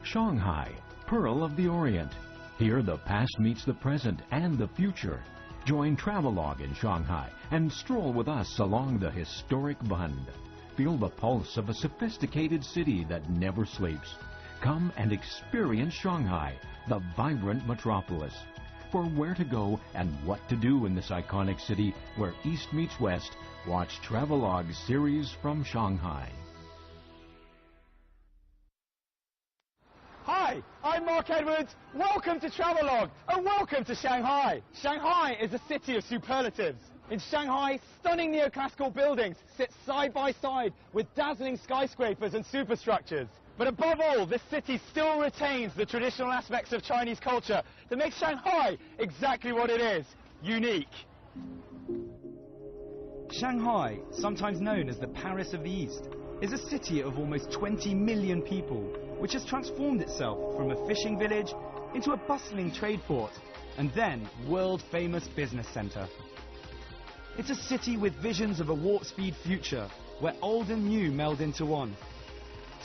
Shanghai, Pearl of the Orient. Here the past meets the present and the future. Join Travelogue in Shanghai and stroll with us along the historic Bund. Feel the pulse of a sophisticated city that never sleeps. Come and experience Shanghai, the vibrant metropolis. For where to go and what to do in this iconic city where East meets West, watch Travelogue's series from Shanghai. Hi, I'm Mark Edwards. Welcome to Travelogue and welcome to Shanghai. Shanghai is a city of superlatives. In Shanghai, stunning neoclassical buildings sit side by side with dazzling skyscrapers and superstructures. But above all, this city still retains the traditional aspects of Chinese culture that make Shanghai exactly what it is, unique. Shanghai, sometimes known as the Paris of the East, is a city of almost 20 million people, which has transformed itself from a fishing village into a bustling trade port and then world-famous business centre. It's a city with visions of a warp-speed future where old and new meld into one.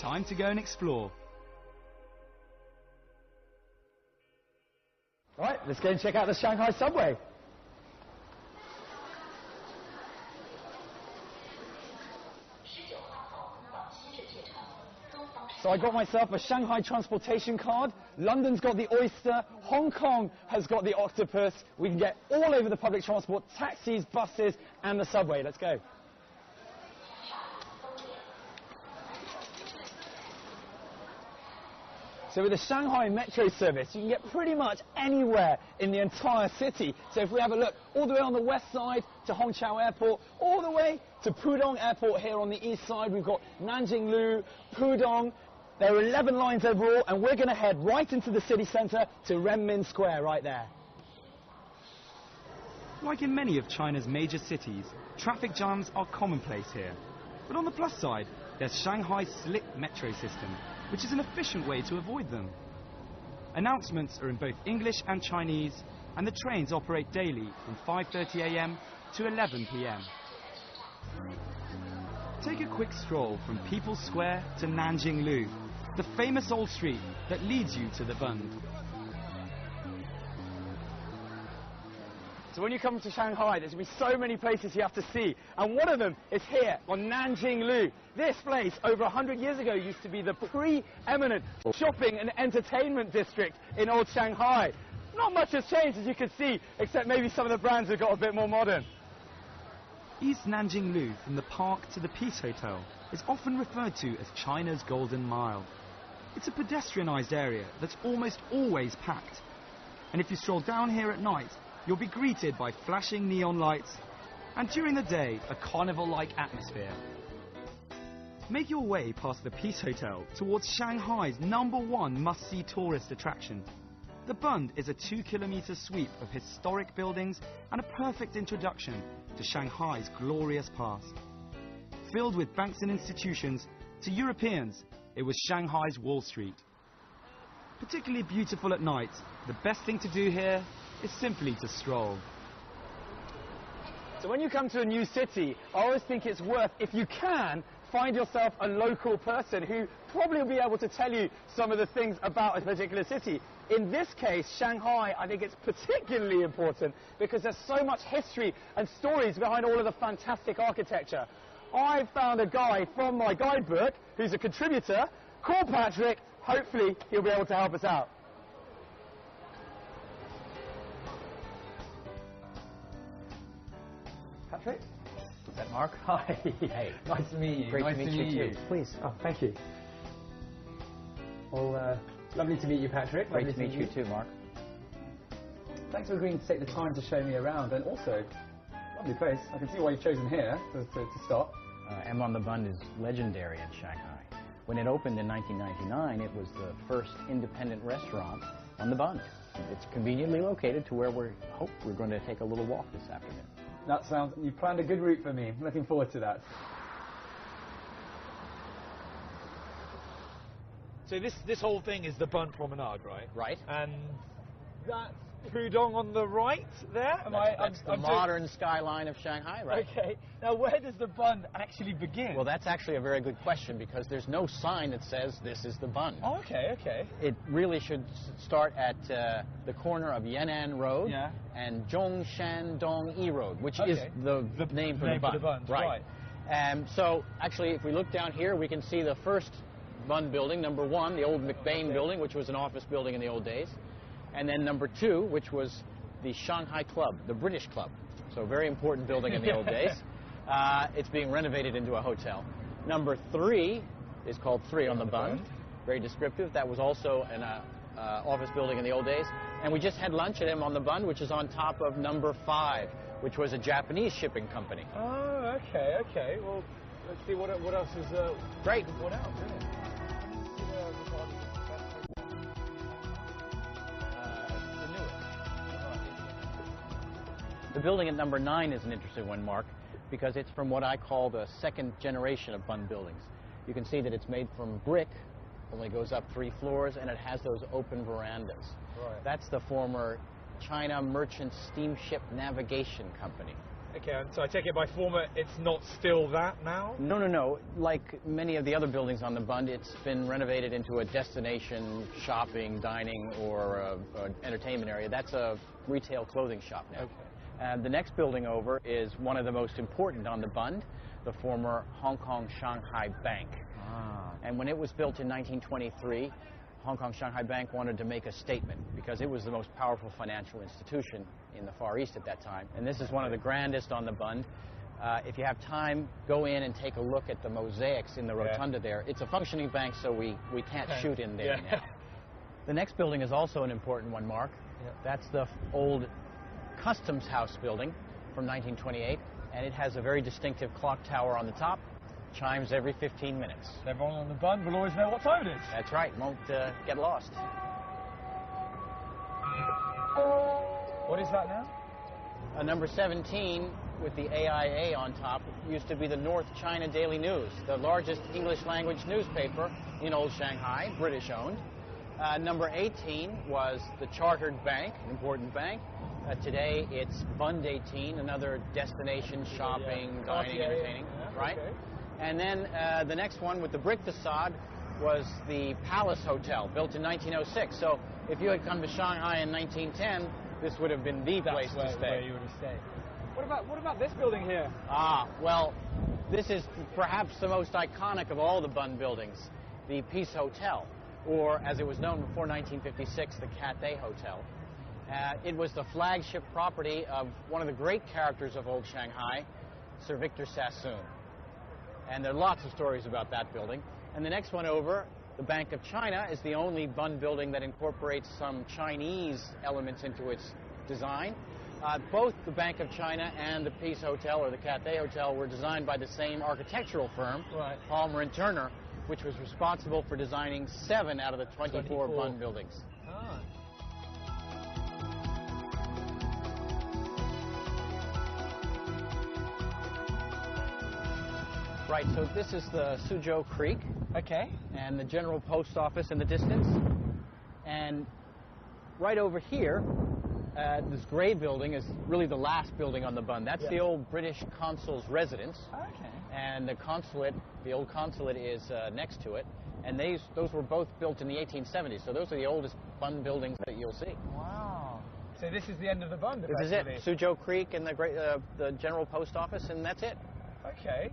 Time to go and explore. Right, let's go and check out the Shanghai subway. So I got myself a Shanghai transportation card. London's got the oyster. Hong Kong has got the octopus. We can get all over the public transport, taxis, buses, and the subway. Let's go. So with the Shanghai Metro service, you can get pretty much anywhere in the entire city. So if we have a look all the way on the west side to Hongqiao Airport, all the way to Pudong Airport here on the east side, we've got Nanjinglu, Pudong. There are 11 lines overall, and we're going to head right into the city centre to Renmin Square right there. Like in many of China's major cities, traffic jams are commonplace here. But on the plus side, there's Shanghai's slick metro system, which is an efficient way to avoid them. Announcements are in both English and Chinese, and the trains operate daily from 5:30 AM to 11 PM. Take a quick stroll from People's Square to Nanjinglu, the famous old street that leads you to the Bund. So when you come to Shanghai, there's going to be so many places you have to see, and one of them is here on Nanjinglu. This place, over 100 years ago, used to be the pre-eminent shopping and entertainment district in old Shanghai. Not much has changed, as you can see, except maybe some of the brands have got a bit more modern. East Nanjinglu, from the park to the Peace Hotel, is often referred to as China's Golden Mile. It's a pedestrianised area that's almost always packed. And if you stroll down here at night, you'll be greeted by flashing neon lights, and during the day, a carnival-like atmosphere. Make your way past the Peace Hotel towards Shanghai's #1 must-see tourist attraction. The Bund is a 2-kilometre sweep of historic buildings and a perfect introduction to Shanghai's glorious past. Filled with banks and institutions, to Europeans, it was Shanghai's Wall Street. Particularly beautiful at night, the best thing to do here is simply to stroll. So when you come to a new city, I always think it's worth, if you can, find yourself a local person who probably will be able to tell you some of the things about a particular city. In this case, Shanghai, I think it's particularly important because there's so much history and stories behind all of the fantastic architecture. I found a guy from my guidebook who's a contributor called Patrick. Hopefully he'll be able to help us out. Patrick? Is that Mark? Hi. Hey. Nice to meet you. Great to meet you too. Please. Oh, thank you. Well, lovely to meet you, Patrick. Great to meet you too, Mark. Thanks for agreeing to take the time to show me around, and also, lovely place. I can see why you've chosen here to stop. M on the Bund is legendary in Shanghai. When it opened in 1999, it was the first independent restaurant on the Bund. It's conveniently located to where we're going to take a little walk this afternoon. That sounds, you planned a good route for me. I'm looking forward to that. So this whole thing is the Bund Promenade, right? Right. And that's Pudong on the right there? That's the modern skyline of Shanghai, right? Okay. Now, where does the Bund actually begin? Well, that's actually a very good question because there's no sign that says this is the Bund. Oh, okay, okay. It really should start at the corner of Yan'an Road and Zhongshan-Dong-Yi Road, which is the name for the Bund. Right. So, actually, if we look down here, we can see the first Bund building, number 1, the old McBain building, which was an office building in the old days. And then number 2, which was the Shanghai Club, the British Club. So a very important building in the old days. It's being renovated into a hotel. Number 3 is called 3 on the Bund. Very descriptive. That was also an office building in the old days. And we just had lunch at M on the Bund, which is on top of number 5, which was a Japanese shipping company. Oh, okay, okay. Well, let's see what else is... Great. What else? Really? The building at number 9 is an interesting one, Mark, because it's from what I call the second generation of Bund buildings. You can see that it's made from brick, only goes up 3 floors, and it has those open verandas. Right. That's the former China Merchant Steamship Navigation Company. Okay, and so I take it by former, it's not still that now? No, no, no. Like many of the other buildings on the Bund, it's been renovated into a destination shopping, dining, or entertainment area. That's a retail clothing shop now. Okay. The next building over is one of the most important on the Bund, the former Hong Kong Shanghai Bank. And when it was built in 1923, Hong Kong Shanghai Bank wanted to make a statement because it was the most powerful financial institution in the Far East at that time. And this is one of the grandest on the Bund. If you have time, go in and take a look at the mosaics in the rotunda there. It's a functioning bank, so we can't shoot in there now. The next building is also an important one, Mark. That's the old Customs House building from 1928, and it has a very distinctive clock tower on the top. Chimes every 15 minutes. Everyone on the Bund will always know what time it is. That's right, won't get lost. What is that now? Number 17 with the AIA on top used to be the North China Daily News, the largest English language newspaper in old Shanghai, British owned. Number 18 was the Chartered Bank, an important bank. Today it's Bund 18, another destination shopping, dining, entertaining, right? Okay. And then the next one with the brick facade was the Palace Hotel, built in 1906. So if you had come to Shanghai in 1910, this would have been the place to stay. Where you would have stayed. What about this building here? Well, this is perhaps the most iconic of all the Bund buildings, the Peace Hotel, or as it was known before 1956, the Cathay Hotel. It was the flagship property of one of the great characters of old Shanghai, Sir Victor Sassoon. And there are lots of stories about that building. And the next one over, the Bank of China, is the only Bund building that incorporates some Chinese elements into its design. Both the Bank of China and the Peace Hotel, or the Cathay Hotel, were designed by the same architectural firm, Palmer & Turner, which was responsible for designing 7 out of the 24 Bund buildings. Right, so this is the Suzhou Creek. Okay. And the General Post Office in the distance. And right over here, this gray building is really the last building on the Bund. That's the old British consul's residence. Okay. And the consulate, the old consulate is next to it. And those were both built in the 1870s. So those are the oldest Bund buildings that you'll see. Wow. So this is the end of the Bund, This is it. Suzhou Creek and the General Post Office, and that's it. Okay.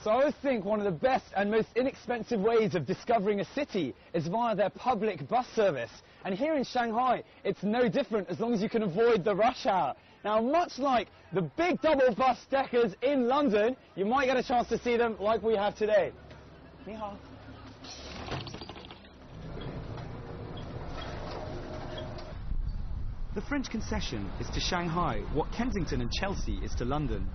So I always think one of the best and most inexpensive ways of discovering a city is via their public bus service. And here in Shanghai, it's no different as long as you can avoid the rush hour. Now, much like the big double bus deckers in London, you might get a chance to see them like we have today. Ni hao. The French concession is to Shanghai what Kensington and Chelsea is to London.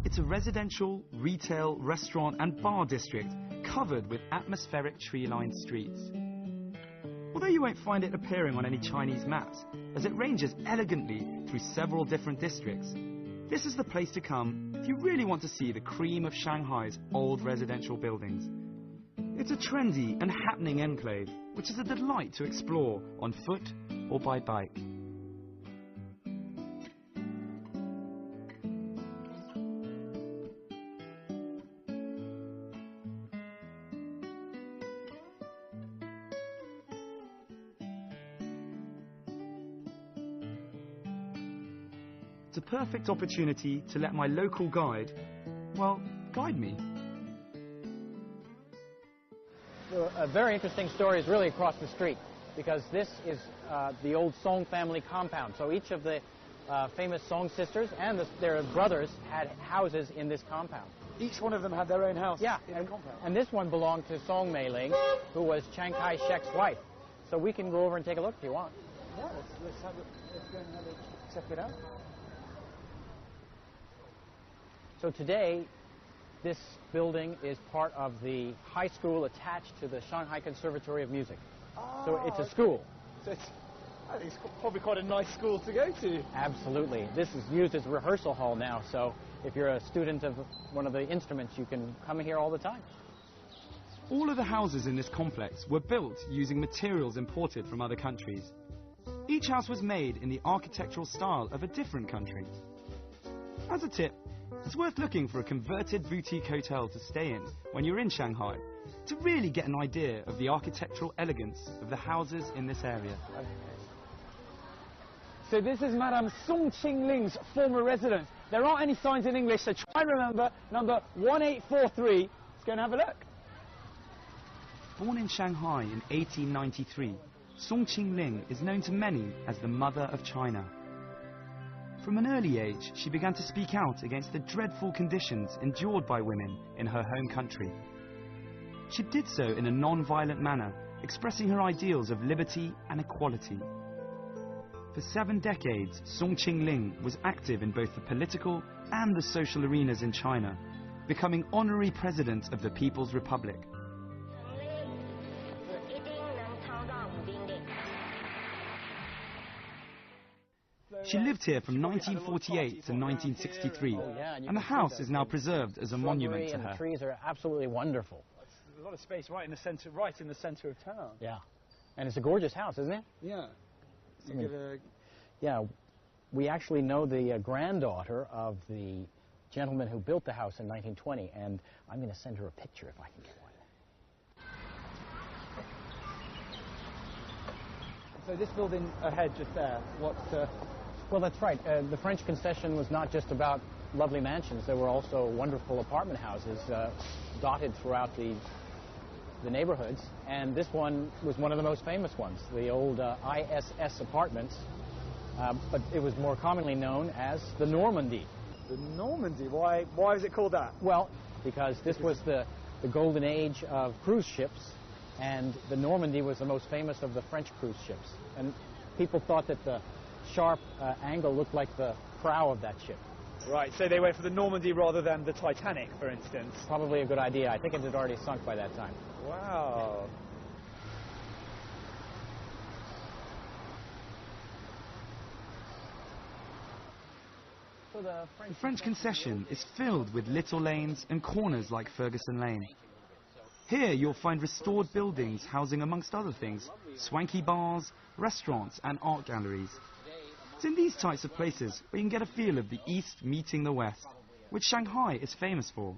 It's a residential, retail, restaurant and bar district covered with atmospheric tree-lined streets. Although you won't find it appearing on any Chinese maps, as it ranges elegantly through several different districts, this is the place to come if you really want to see the cream of Shanghai's old residential buildings. It's a trendy and happening enclave, which is a delight to explore on foot or by bike. It's a perfect opportunity to let my local guide, well, guide me. A very interesting story is really across the street, because this is the old Song family compound. So each of the famous Song sisters and their brothers had houses in this compound. Each one of them had their own house in the compound. And this one belonged to Song Meiling, who was Chiang Kai-shek's wife. So we can go over and take a look if you want. Yeah, let's go and have a check it out. So today, this building is part of the high school attached to the Shanghai Conservatory of Music. Oh, so it's a school. So I think it's probably quite a nice school to go to. Absolutely. This is used as a rehearsal hall now, so if you're a student of one of the instruments, you can come here all the time. All of the houses in this complex were built using materials imported from other countries. Each house was made in the architectural style of a different country. As a tip, it's worth looking for a converted boutique hotel to stay in when you're in Shanghai to really get an idea of the architectural elegance of the houses in this area. So this is Madame Song Qingling's former residence. There aren't any signs in English, so try and remember number 1843. Let's go and have a look. Born in Shanghai in 1893, Song Qingling is known to many as the Mother of China. From an early age, she began to speak out against the dreadful conditions endured by women in her home country. She did so in a non-violent manner, expressing her ideals of liberty and equality. For 7 decades, Song Qingling was active in both the political and the social arenas in China, becoming honorary president of the People's Republic. She lived here from 1948 to 1963, and the house is now preserved as a monument to her. The trees are absolutely wonderful. There's a lot of space right in the center of town. Yeah, and it's a gorgeous house, isn't it? Yeah. Yeah, we actually know the granddaughter of the gentleman who built the house in 1920, and I'm going to send her a picture if I can get one. So this building ahead just there, Well, that's right. The French concession was not just about lovely mansions. There were also wonderful apartment houses dotted throughout the neighborhoods. And this one was one of the most famous ones, the old ISS apartments. But it was more commonly known as the Normandy. The Normandy? Why is it called that? Well, because this was the golden age of cruise ships, and the Normandy was the most famous of the French cruise ships. And people thought that the sharp angle looked like the prow of that ship. Right, so they went for the Normandy rather than the Titanic, for instance. Probably a good idea. I think it had already sunk by that time. Wow. So The French concession is filled with little lanes and corners like Ferguson Lane. Here you'll find restored buildings housing, amongst other things, swanky bars, restaurants and art galleries. It's in these types of places where you can get a feel of the East meeting the West, which Shanghai is famous for.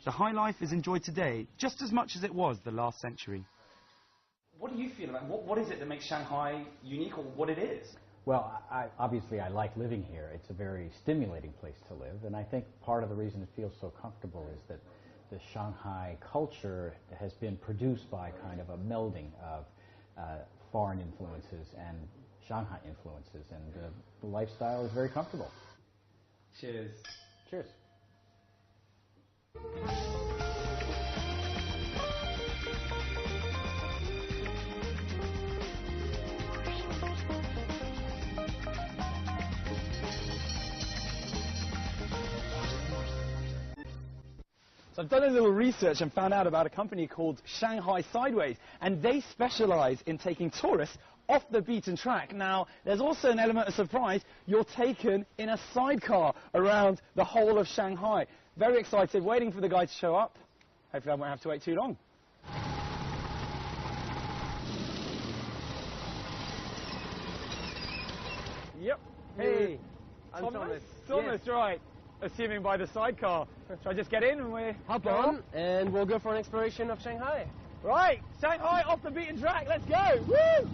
The high life is enjoyed today just as much as it was the last century. What do you feel about what is it that makes Shanghai unique, or what it is? Well, obviously I like living here. It's a very stimulating place to live, and I think part of the reason it feels so comfortable is that the Shanghai culture has been produced by kind of a melding of foreign influences and Shanghai influences, and the lifestyle is very comfortable. Cheers. Cheers. So I've done a little research and found out about a company called Shanghai Sideways, and they specialize in taking tourists off the beaten track. Now, there's also an element of surprise. You're taken in a sidecar around the whole of Shanghai. Very excited, waiting for the guy to show up. Hopefully I won't have to wait too long. Yep. Hey, I'm Thomas. Thomas, yes. Right. Assuming by the sidecar. Shall I just get in and we hop on and we'll go for an exploration of Shanghai. Right, Shanghai off the beaten track. Let's go. Woo!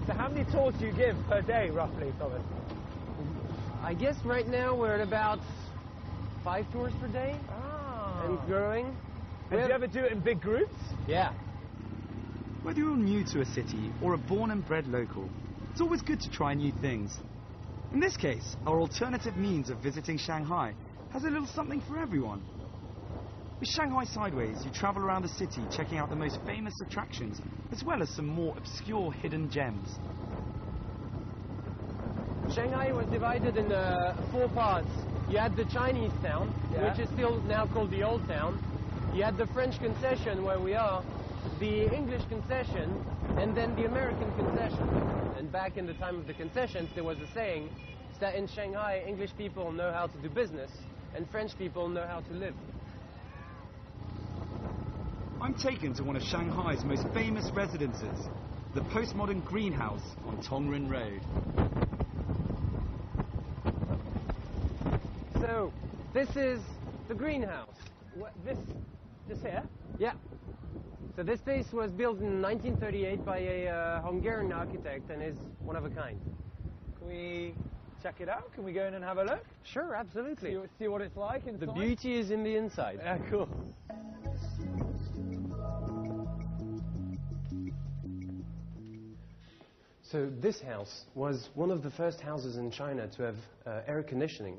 So how many tours do you give per day, roughly, Thomas? I guess right now we're at about 5 tours per day. Ah. And growing. And do you ever do it in big groups? Yeah. Whether you're new to a city or a born and bred local, it's always good to try new things. In this case, our alternative means of visiting Shanghai has a little something for everyone. With Shanghai Sideways, you travel around the city checking out the most famous attractions, as well as some more obscure hidden gems. Shanghai was divided in 4 parts. You had the Chinese town, which is still now called the Old Town. You had the French concession, where we are, the English concession, and then the American concession. And back in the time of the concessions, there was a saying that in Shanghai, English people know how to do business, and French people know how to live. I'm taken to one of Shanghai's most famous residences, the postmodern greenhouse on Tongren Road. So, this is the greenhouse. This here? Yeah. So this place was built in 1938 by a Hungarian architect and is one of a kind. Can we check it out? Can we go in and have a look? Sure, absolutely. See what it's like inside? The beauty is in the inside. Yeah, cool. So this house was one of the first houses in China to have air conditioning.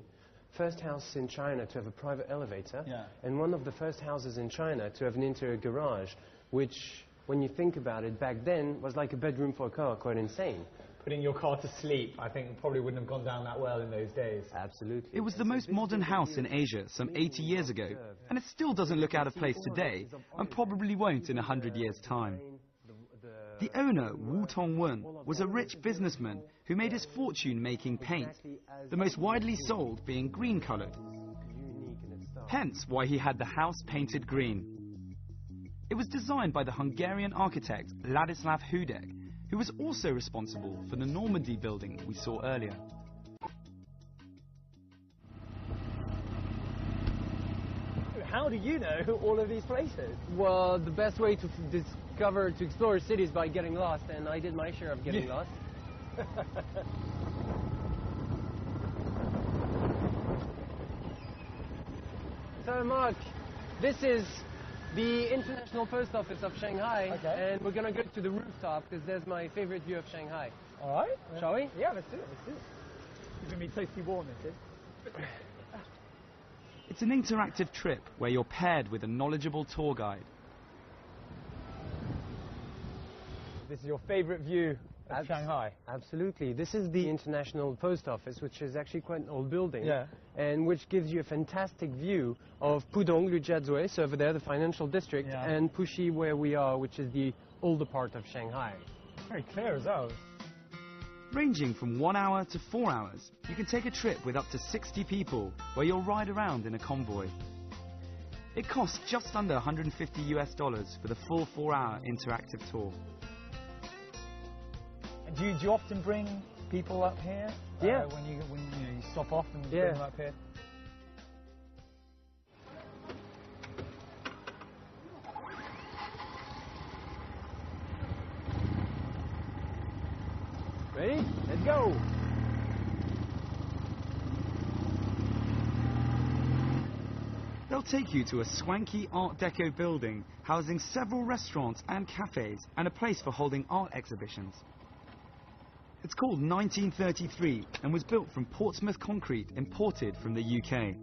First house in China to have a private elevator, and one of the first houses in China to have an interior garage, which, when you think about it, back then was like a bedroom for a car, quite insane. Putting your car to sleep, I think, probably wouldn't have gone down that well in those days. Absolutely. It was the most modern house in Asia some 80 years ago, and it still doesn't look out of place today, and probably won't in 100 years' time. The owner, Wu Tongwen, was a rich businessman who made his fortune making paint, the most widely sold being green-coloured. Hence why he had the house painted green. It was designed by the Hungarian architect Ladislav Hudek, who was also responsible for the Normandy building we saw earlier. How do you know all of these places? Well, the best way to explore a city is by getting lost, and I did my share of getting lost. So, Mark, this is the International Post Office of Shanghai, and we're going to go to the rooftop because there's my favorite view of Shanghai. All right. Shall we? Yeah, let's do it. It's going to be toasty warm, this is. It's an interactive trip where you're paired with a knowledgeable tour guide. This is your favorite view of Shanghai? Absolutely. This is the International Post Office, which is actually quite an old building, and which gives you a fantastic view of Pudong, Lujiazui, so over there, the financial district, and Puxi, where we are, which is the older part of Shanghai. Very clear as well. Ranging from 1 hour to 4 hours, you can take a trip with up to 60 people where you'll ride around in a convoy. It costs just under $150 for the full 4-hour interactive tour. And do you often bring people up here? Yeah. When you stop off and bring them up here? Ready? Let's go! They'll take you to a swanky Art Deco building housing several restaurants and cafes and a place for holding art exhibitions. It's called 1933 and was built from Portsmouth concrete imported from the UK.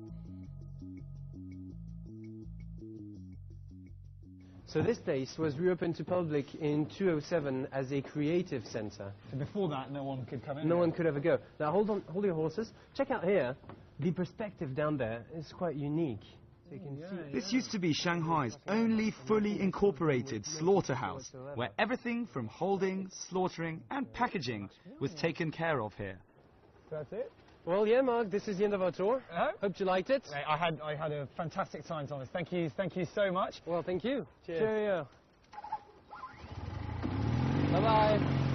So this place was reopened to public in 2007 as a creative centre. So before that, no one could come in? No one could ever go. Now hold your horses. Check out here. The perspective down there is quite unique. So you can see. This used to be Shanghai's only fully incorporated slaughterhouse, where everything from holding, slaughtering and packaging was taken care of here. So that's it? Well, yeah, Mark, this is the end of our tour. Hope you liked it. I had a fantastic time, Thomas. Thank you so much. Well, thank you. Cheers. Cheerio. Bye-bye.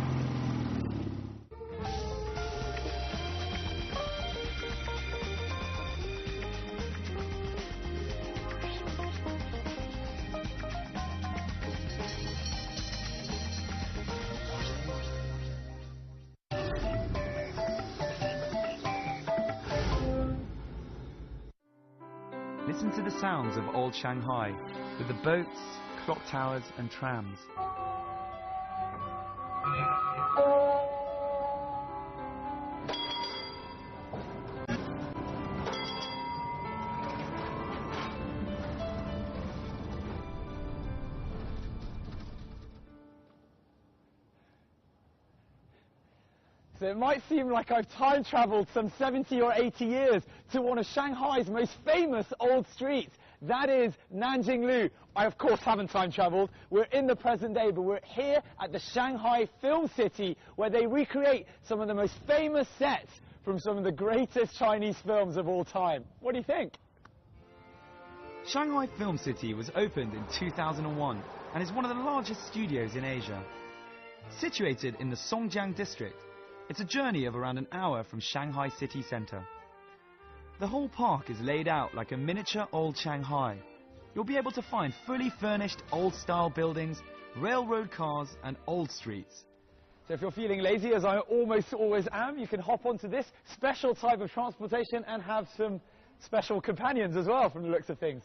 Listen to the sounds of old Shanghai, with the boats, clock towers and trams. So it might seem like I've time travelled some 70 or 80 years to one of Shanghai's most famous old streets. That is Nanjing. I, of course, haven't time travelled. We're in the present day, but we're here at the Shanghai Film City, where they recreate some of the most famous sets from some of the greatest Chinese films of all time. What do you think? Shanghai Film City was opened in 2001 and is one of the largest studios in Asia. Situated in the Songjiang district, it's a journey of around an hour from Shanghai city centre. The whole park is laid out like a miniature old Shanghai. You'll be able to find fully furnished old-style buildings, railroad cars and old streets. So if you're feeling lazy, as I almost always am, you can hop onto this special type of transportation and have some special companions as well, from the looks of things.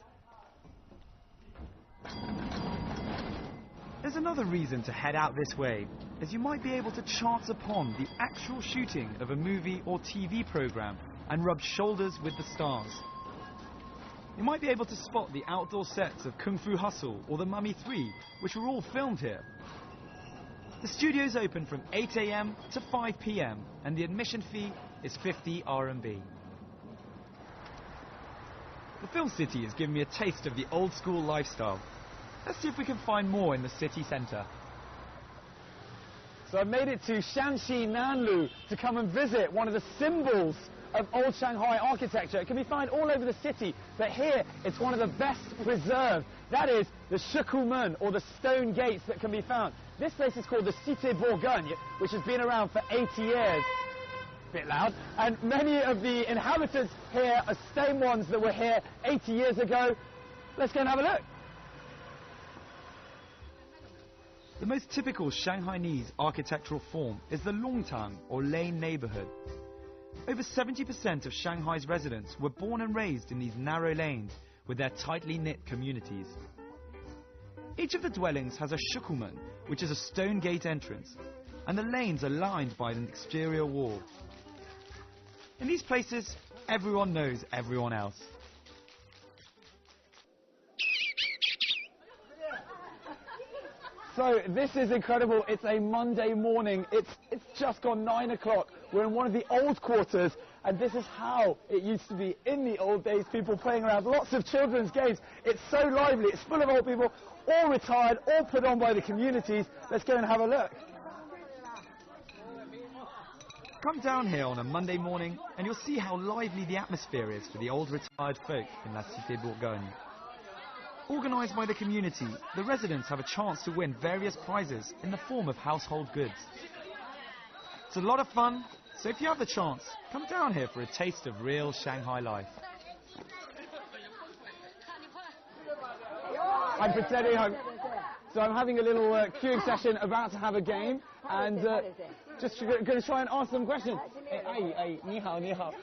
There's another reason to head out this way, as you might be able to chance upon the actual shooting of a movie or TV program and rub shoulders with the stars. You might be able to spot the outdoor sets of Kung Fu Hustle or The Mummy 3, which were all filmed here. The studio's open from 8 AM to 5 PM, and the admission fee is 50 RMB. The Film City has given me a taste of the old school lifestyle. Let's see if we can find more in the city centre. So I've made it to Shanxi Nanlu to come and visit one of the symbols of old Shanghai architecture. It can be found all over the city, but here it's one of the best preserved. That is the Shikumen, or the stone gates that can be found. This place is called the Cité Bourgogne, which has been around for 80 years. Bit loud. And many of the inhabitants here are same ones that were here 80 years ago. Let's go and have a look. The most typical Shanghainese architectural form is the Longtang, or lane neighbourhood. Over 70% of Shanghai's residents were born and raised in these narrow lanes with their tightly knit communities. Each of the dwellings has a shukumen, which is a stone gate entrance, and the lanes are lined by an exterior wall. In these places, everyone knows everyone else. So this is incredible. It's a Monday morning. It's just gone 9 o'clock. We're in one of the old quarters, and this is how it used to be in the old days. People playing around, lots of children's games. It's so lively. It's full of old people, all retired, all put on by the communities. Let's go and have a look. Come down here on a Monday morning and you'll see how lively the atmosphere is for the old retired folk in La Cité Bourgogne. Organised by the community, the residents have a chance to win various prizes in the form of household goods. It's a lot of fun, so if you have the chance, come down here for a taste of real Shanghai life. I'm pretending I'm having a little queuing session, about to have a game, and just going to try and ask some questions. 你好，你好，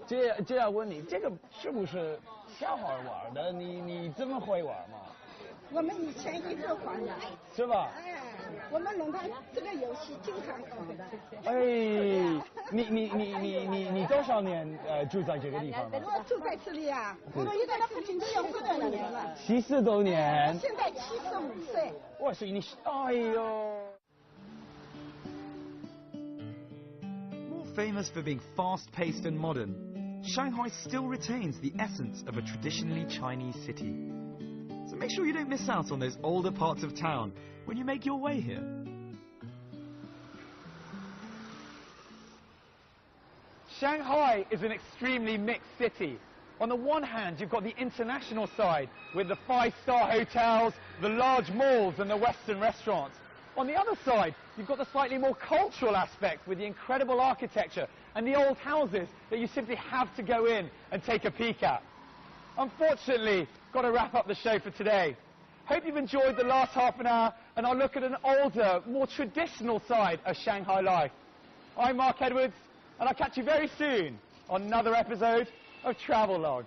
这要问你，这个是不是小孩玩的？你这么会玩吗？我们以前一个玩的。是吧？我们弄它这个游戏经常搞的。哎，你多少年住在这个地方？我住在这里啊，我离在那附近都要40多年了。70多年。现在75岁。哇塞，你哎呦。 Famous for being fast-paced and modern, Shanghai still retains the essence of a traditionally Chinese city. So make sure you don't miss out on those older parts of town when you make your way here. Shanghai is an extremely mixed city. On the one hand, you've got the international side with the five-star hotels, the large malls and the Western restaurants. On the other side, you've got the slightly more cultural aspect with the incredible architecture and the old houses that you simply have to go in and take a peek at. Unfortunately, got to wrap up the show for today. Hope you've enjoyed the last half an hour and I'll look at an older, more traditional side of Shanghai life. I'm Mark Edwards and I'll catch you very soon on another episode of Travelogue.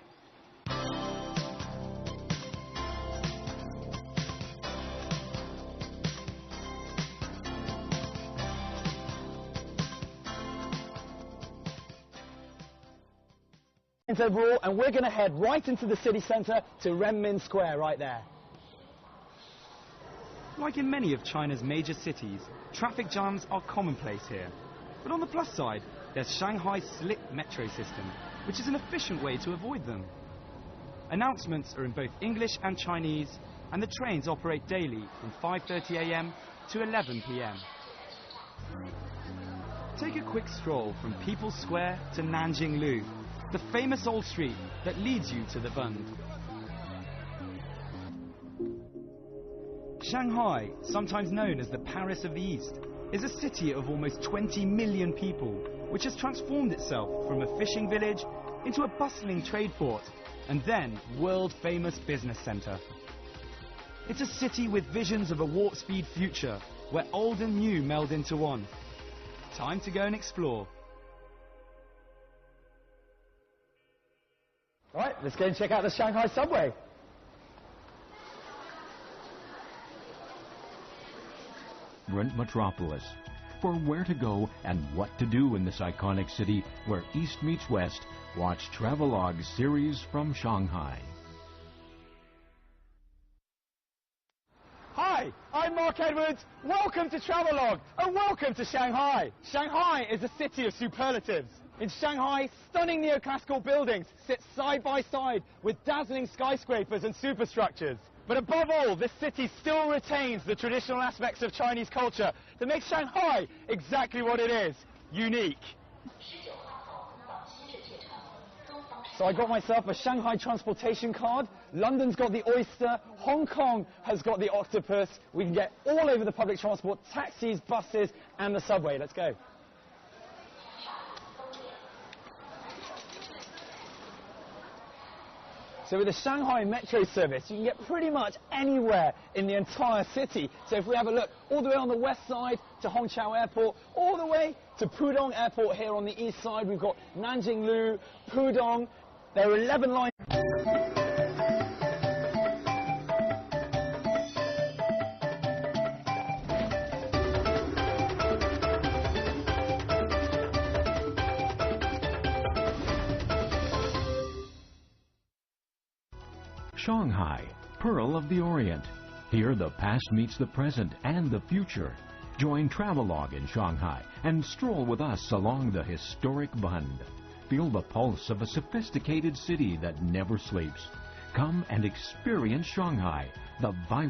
Overall, and we're going to head right into the city centre to Renmin Square right there. Like in many of China's major cities, traffic jams are commonplace here. But on the plus side, there's Shanghai's slick metro system, which is an efficient way to avoid them. Announcements are in both English and Chinese, and the trains operate daily from 5:30 a.m. to 11 p.m. Take a quick stroll from People's Square to Nanjing the famous old street that leads you to the Bund. Shanghai, sometimes known as the Paris of the East, is a city of almost 20 million people, which has transformed itself from a fishing village into a bustling trade port, and then world-famous business centre. It's a city with visions of a warp-speed future, where old and new meld into one. Time to go and explore. Right, let's go and check out the Shanghai subway. Rent Metropolis. For where to go and what to do in this iconic city where East meets West, watch Travelogue series from Shanghai. Hi, I'm Mark Edwards. Welcome to Travelogue and welcome to Shanghai. Shanghai is a city of superlatives. In Shanghai, stunning neoclassical buildings sit side by side with dazzling skyscrapers and superstructures. But above all, this city still retains the traditional aspects of Chinese culture that make Shanghai exactly what it is, unique. So I got myself a Shanghai transportation card. London's got the oyster. Hong Kong has got the octopus. We can get all over the public transport, taxis, buses, and the subway. Let's go. So with the Shanghai Metro service, you can get pretty much anywhere in the entire city. So if we have a look all the way on the west side to Hongqiao Airport, all the way to Pudong Airport here on the east side, we've got Nanjing, Pudong. There are 11 lines. Shanghai, Pearl of the Orient. Here the past meets the present and the future. Join Travelogue in Shanghai and stroll with us along the historic Bund. Feel the pulse of a sophisticated city that never sleeps. Come and experience Shanghai, the vibrant